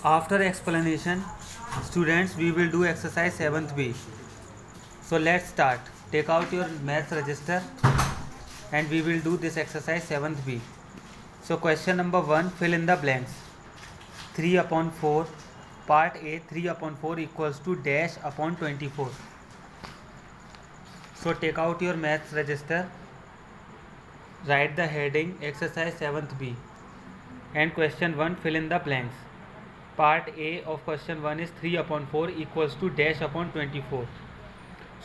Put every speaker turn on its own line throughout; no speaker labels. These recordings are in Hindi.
After explanation, students, we will do exercise 7th B. So let's start. Take out your maths register and we will do this exercise 7th B. So question number 1, fill in the blanks. 3 upon 4, part A, 3 upon 4 equals to dash upon 24. So take out your maths register, write the heading exercise 7th B, and question 1, fill in the blanks. Part A of question 1 is 3 upon 4 equals to dash upon 24.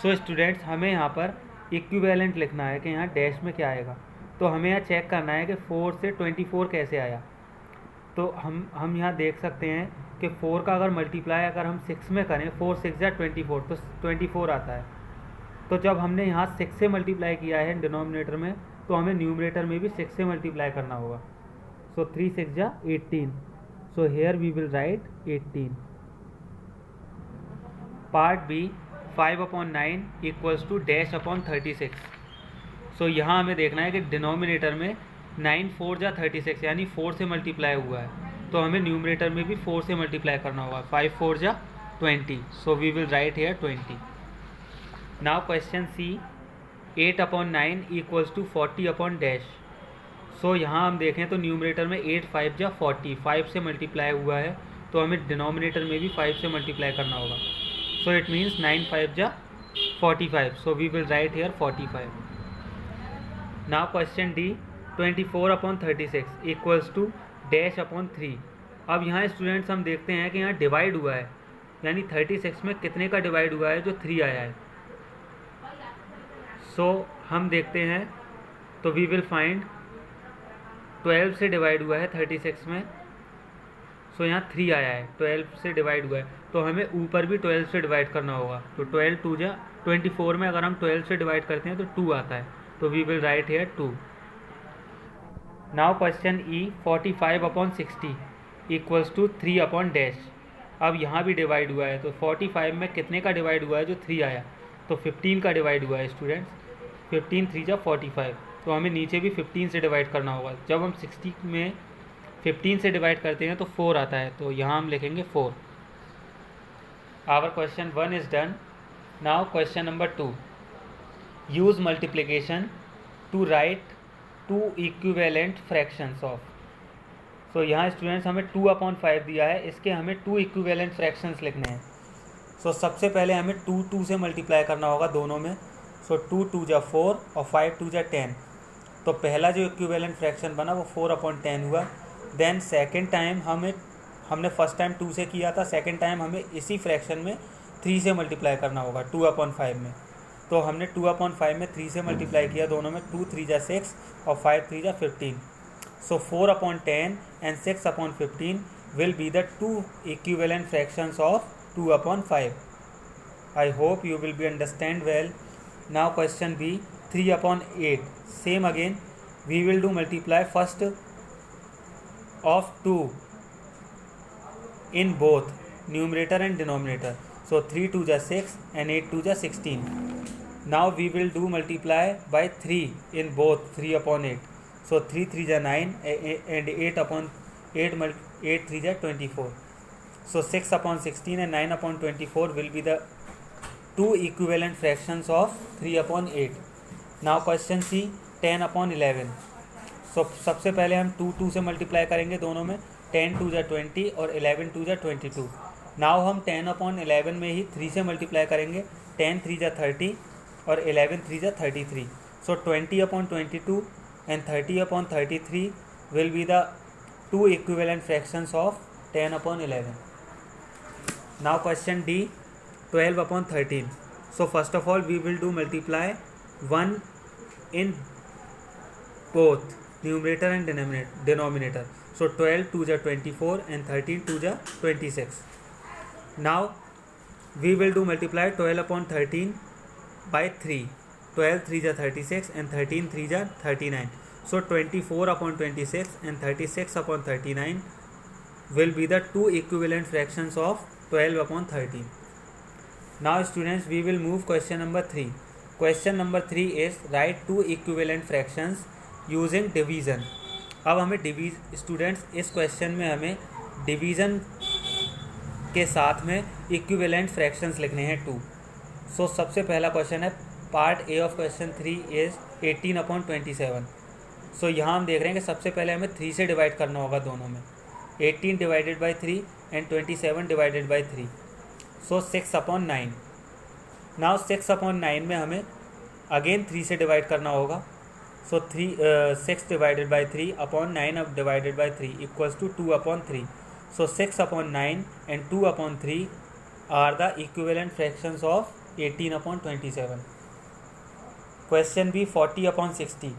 So students, हमें यहाँ पर इक्विवेलेंट लिखना है कि यहाँ डैश में क्या आएगा. तो हमें यहाँ चेक करना है कि 4 से 24 कैसे आया. तो हम यहाँ देख सकते हैं कि 4 का अगर मल्टीप्लाई अगर हम 6 में करें, 4 6 या 24, तो 24 आता है. तो जब हमने यहाँ 6 से मल्टीप्लाई किया है डिनोमिनेटर में, तो हमें न्यूमरेटर में भी 6 से मल्टीप्लाई करना होगा. सो 3 6 या 18. So here we will write 18. Part B, 5 upon 9 equals to dash upon 36. सो यहाँ हमें देखना है कि डिनोमिनेटर में 9 4 जा 36 यानी 4 से मल्टीप्लाई हुआ है, तो हमें न्यूमरेटर में भी 4 से मल्टीप्लाई करना होगा. 5 4 जा 20. So we will write here 20. Now question C, 8 upon 9 equals to 40 upon dash. So यहाँ हम देखें तो न्यूमरेटर में 8 5 जा 40, 5 से मल्टीप्लाई हुआ है, तो हमें डिनोमिनेटर में भी 5 से मल्टीप्लाई करना होगा. So it means 9 5 ja 45. So we will write here 45. Now question D, 24 upon 36 equals to dash upon 3. अब यहाँ स्टूडेंट्स हम देखते हैं कि यहाँ डिवाइड हुआ है, यानी 36 में कितने का डिवाइड हुआ है, जो 3 आया है. सो हम देखते हैं तो वी विल फाइंड 12 से डिवाइड हुआ है 36 में. सो यहाँ 3 आया है, 12 से डिवाइड हुआ है, तो हमें ऊपर भी 12 से डिवाइड करना होगा. तो 12 2 जा 24 में अगर हम 12 से डिवाइड करते हैं तो 2 आता है, तो we will write here 2. Now question E, 45 upon 60 equals to 3 अपॉन डैश. अब यहाँ भी डिवाइड हुआ है, तो 45 में कितने का डिवाइड हुआ है, जो 3 आया, तो 15 का डिवाइड हुआ है स्टूडेंट्स. 15 3 जा 45, तो हमें नीचे भी 15 से डिवाइड करना होगा. जब हम 60 में 15 से डिवाइड करते हैं तो 4 आता है, तो यहाँ हम लिखेंगे 4. Our question 1 is done. Now question number 2, use multiplication to write 2 equivalent fractions of. So यहाँ स्टूडेंट्स हमें 2 upon 5 दिया है, इसके हमें 2 इक्विवेलेंट फ्रैक्शंस लिखने हैं. सो सबसे पहले हमें 2 2 से मल्टीप्लाई करना होगा दोनों में. सो 2 2 जा 4 और 5 2 जा 10. तो पहला जो इक्विवेलेंट फ्रैक्शन बना वो 4 upon 10 हुआ. देन सेकेंड टाइम हमने फर्स्ट टाइम 2 से किया था, सेकेंड टाइम हमें इसी फ्रैक्शन में 3 से मल्टीप्लाई करना होगा 2 upon 5 में. तो हमने 2 upon 5 में 3 से मल्टीप्लाई किया दोनों में. 2 3 जा 6 और 5 3 जा 15. So 4 upon 10 and 6 upon 15 will be the 2 equivalent fractions of 2 upon 5. I hope you will be understand well. Now question B, 3 upon 8. Same again we will do multiply first of 2 in both numerator and denominator. So 3 2 ja 6 and 8 2 ja 16. Now we will do multiply by 3 in both 3 upon 8. So 3 3 ja 9 and 8 upon 8 3 ja 24. So 6 upon 16 and 9 upon 24 will be the 2 equivalent fractions of 3 upon 8. Now question C, 10 upon 11. सो सबसे पहले हम 2 2 से मल्टीप्लाई करेंगे दोनों में. 10 2 जा 20 और 11 2 जा 22. नाउ हम 10 upon 11 में ही 3 से मल्टीप्लाई करेंगे. 10 3 जा 30 और 11 3 जा 33. So 20 upon 22 and 30 upon 33 will be the 2 equivalent fractions of 10 upon 11. Now question D, 12 upon 13. So first of all we will do multiply 1 in both numerator and denominator. So 12 2 ja 24 and 13 2 ja 26. Now we will do multiply 12 upon 13 by 3. 12 3 ja 36 and 13 3 ja 39. So 24 upon 26 and 36 upon 39 will be the 2 equivalent fractions of 12 upon 13. Now students, we will move question number 3. Question number 3 is write 2 equivalent fractions using division. अब हमें स्टूडेंट्स इस क्वेश्चन में हमें डिवीज़न के साथ में इक्विवेलेंट फ्रैक्शंस लिखने हैं 2। सो सबसे पहला क्वेश्चन है part A of question 3 is 18/27। सो यहाँ हम देख रहे हैं कि सबसे पहले हमें 3 से डिवाइड करना होगा दोनों में, 18 divided by 3 and 27 divided by 3, so 6/9। Now 6/9 में हमें अगेन 3 से डिवाइड करना होगा, so 6 divided by 3 upon 9 divided by 3 equals to 2/3। So 6/9 and 2/3 are the equivalent fractions of 18/27। Question B 40/60।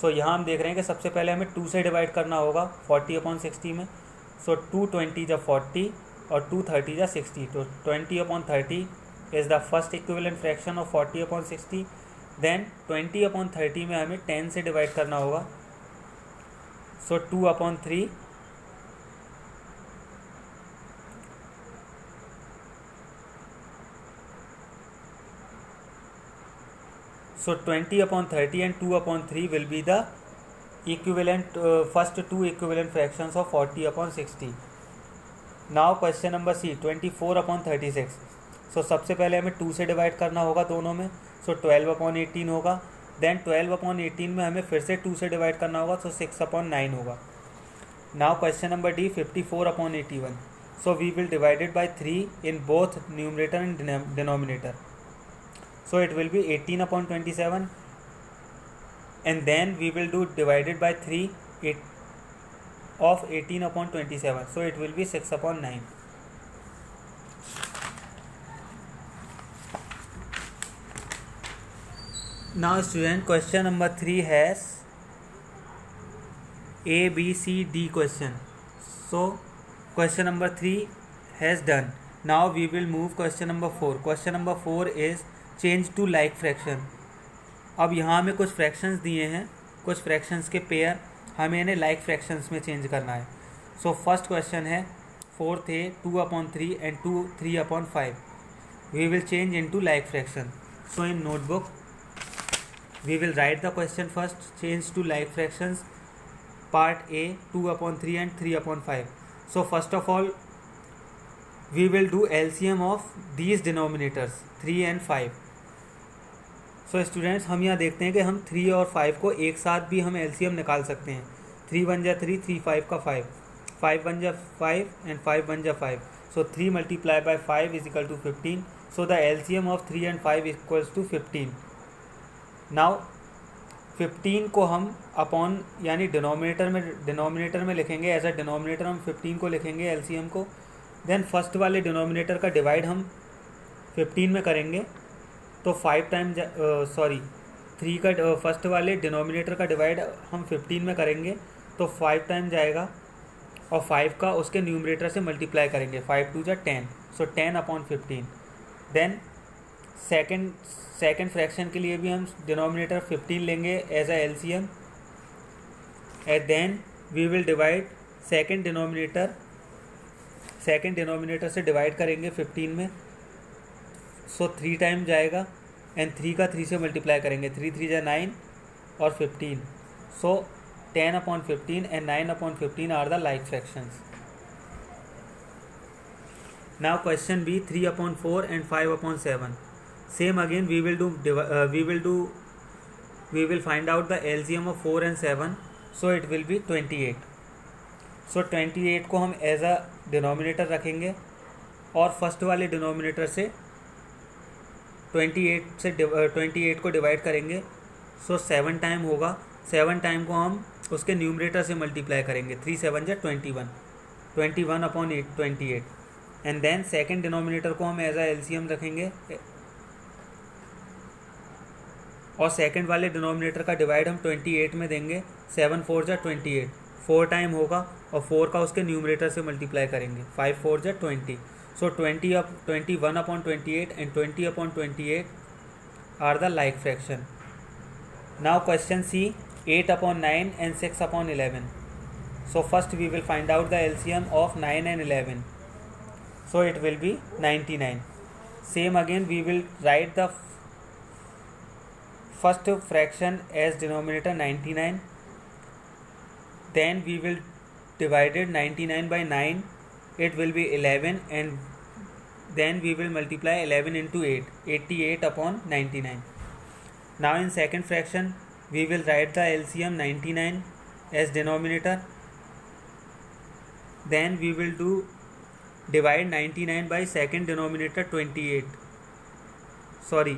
So यहाँ हम देख रहे हैं कि सबसे पहले हमें 2 से डिवाइड करना होगा 40/60 में, सो 2 20 जा 40 और 2 30 जा 60, तो 20/30 is the first equivalent fraction of 40/60। Then 20/30 में हमें 10 से डिवाइड करना होगा, सो 2/3 so 20/30 and 2/3 will be the equivalent first two equivalent fractions of 40/60. Now question number C 24/36। so सबसे पहले हमें 2 से डिवाइड करना होगा दोनों में, so 12/18 होगा। देन 12/18 में हमें फिर से 2 से डिवाइड करना होगा, so 6/9 होगा। Now question number D 54/81। so we will divide it by 3 in both numerator and denominator, so it will be 18/27 and then we will do divided by 3 of 18/27, so it will be 6/9. Now student, question number 3 has A, B, C, D question. So question number 3 has done. Now we will move question number 4. Question number 4 is change to like fraction. अब यहाँ हमें कुछ फ्रैक्शंस दिए हैं, कुछ फ्रैक्शंस के पेयर, हमें इन्हें लाइक फ्रैक्शंस में चेंज करना है। सो फर्स्ट क्वेश्चन है 4th है 2/3 and 3/5। We will change in to like fraction. So in notebook we will write the question first, change to like fractions part A 2/3 and 3/5। So first of all we will do LCM of these denominators 3 and 5। So students, हम यहाँ देखते हैं कि हम 3 और 5 को एक साथ भी हम LCM निकाल सकते हैं। 3 1 जा 3, 3 5 का 5, 5 1 जा 5 एंड 5 1 जा 5। So 3 multiply by 5 is equal to 15। So the LCM of 3 and 5 equals to 15। Now 15 को हम अपॉन यानी डिनोमिनेटर में लिखेंगे, एज अ डिनोमिनेटर हम 15 को लिखेंगे LCM को। देन फर्स्ट वाले डिनोमिनेटर का डिवाइड हम 15 में करेंगे, तो 5 टाइम 3 का फर्स्ट वाले डिनोमिनेटर का डिवाइड हम 15 में करेंगे, तो 5 टाइम जाएगा और 5 का उसके न्यूमरेटर से मल्टीप्लाई करेंगे, 5 2 जा 10, सो 10/15। देन सेकेंड फ्रैक्शन के लिए भी हम डिनोमिनेटर 15 लेंगे as a LCM, and then we will divide second denominator से डिवाइड करेंगे 15 में, सो 3 टाइम जाएगा एंड 3 का 3 से मल्टीप्लाई करेंगे, 3 3 जा 9 और 15, so 10/15 and 9/15 are the like fractions. Now question B 3/4 and 5/7। Same again we will find out the LCM of 4 and 7, so it will be 28। सो 28 को हम एज अ डिनोमिनेटर रखेंगे और फर्स्ट वाले डिनोमिनेटर से 28 को डिवाइड करेंगे, सो 7 टाइम होगा। 7 टाइम को हम उसके न्यूमरेटर से मल्टीप्लाई करेंगे, 3 7 जा 21/8 28। एंड देन सेकेंड डिनोमिनेटर को हम एज अ LCM रखेंगे और सेकेंड वाले डिनोमिनेटर का डिवाइड हम 28 में देंगे, 7 4 जा 28, 4 टाइम होगा और 4 का उसके न्यूमरेटर से मल्टीप्लाई करेंगे, 5 4 जा 20। So 21/28 and 20/28 are the like fraction. Now question C 8/9 and 6/11. So first we will find out the LCM of 9 and 11. So it will be 99. Same again we will write the first fraction as denominator 99. Then we will divide it 99 by 9 it will be 11, and then we will multiply 11 into 8, 88 upon 99. Now in second fraction we will write the LCM 99 as denominator. Then we will do divide 99 by second denominator 28. Sorry,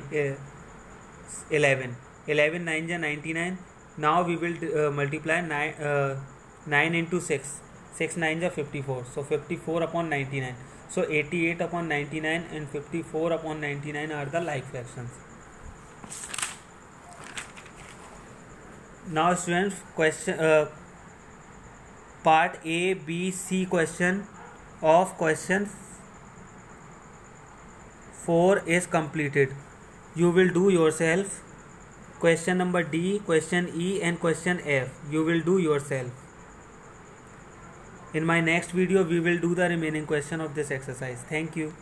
11. 11 9 ja 99. Now we will multiply 9 into 6. 6 9 ja 54. So 54 upon 99. So 88 upon 99 and 54 upon 99 are the like fractions. Now students, question part A, B, C question of question 4 is completed. You will do yourself. Question number D, question E and question F you will do yourself. In my next video we will do the remaining question of this exercise. Thank you.